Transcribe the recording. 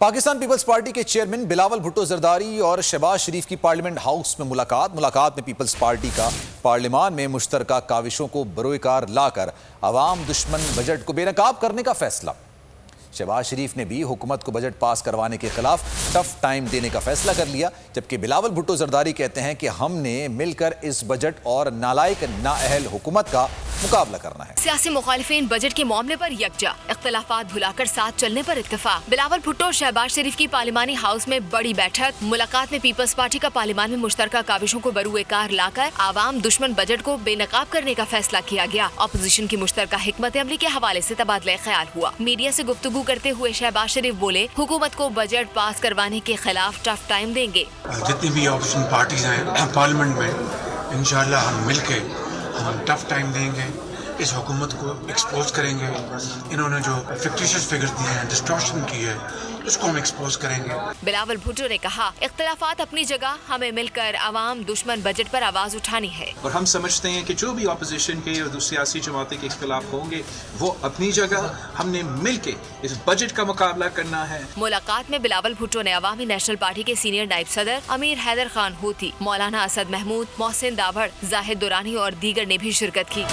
Pakistan Peoples party کے chairman Bilawal Bhutto Zardari اور شہباز شریف کی پارلیمنٹ ہاؤس میں ملاقات میں پیپلز پارٹی کا پارلیمان میں مشترکہ کاوشوں کو بروئے کار لا کر عوام دشمن بجٹ کو بے نقاب کرنے کا فیصلہ۔ شہباز شریف نے بھی حکومت کو بجٹ پاس کروانے کے خلاف ٹف ٹائم دینے کا فیصلہ کر لیا، جبکہ بلاول بھٹو زرداری کہتے ہیں کہ ہم نے مل کر اس بجٹ اور نالائق نااہل حکومت کا مقابلہ کرنا ہے۔ سیاسی مخالفین بجٹ کے معاملے پر یکجا، اختلافات بھلا کر ساتھ چلنے پر اتفاق۔ بلاول بھٹو اور شہباز شریف کی پارلیمانی ہاؤس میں بڑی بیٹھک۔ ملاقات میں پیپلز پارٹی کا پارلیمان میں مشترکہ کاوشوں کو بروئے کار لا کر عوام دشمن بجٹ کو بے نقاب کرنے کا فیصلہ کیا گیا۔ اپوزیشن کی مشترکہ حکمت عملی کے حوالے سے تبادلہ خیال ہوا۔ میڈیا سے گفتگو کرتے ہوئے شہباز شریف بولے، حکومت کو بجٹ پاس کروانے کے خلاف ٹف ٹائم دیں گے۔ جتنی بھی اپوزیشن پارٹیز ہیں پارلیمنٹ میں، انشاءاللہ ہم مل کے ٹف ٹائم دیں گے، اس حکومت کو ایکسپوز کریں گے۔ انہوں نے جو فکٹیشس فگرز دیے ہیں، ڈسٹورشن کی ہے، اس کو ہم ایکسپوز کریں گے۔ بلاول بھٹو نے کہا، اختلافات اپنی جگہ، ہمیں مل کر عوام دشمن بجٹ پر آواز اٹھانی ہے۔ اور ہم سمجھتے ہیں کہ جو بھی اپوزیشن کے اور سیاسی جماعتیں کے اختلاف ہوں گے وہ اپنی جگہ، ہم نے مل کے اس بجٹ کا مقابلہ کرنا ہے۔ ملاقات میں بلاول بھٹو نے عوامی نیشنل پارٹی کے سینئر نائب صدر امیر حیدر خان ہوتی، مولانا اسد محمود، محسن دابڑ، زاہد دورانی اور دیگر نے بھی شرکت کی۔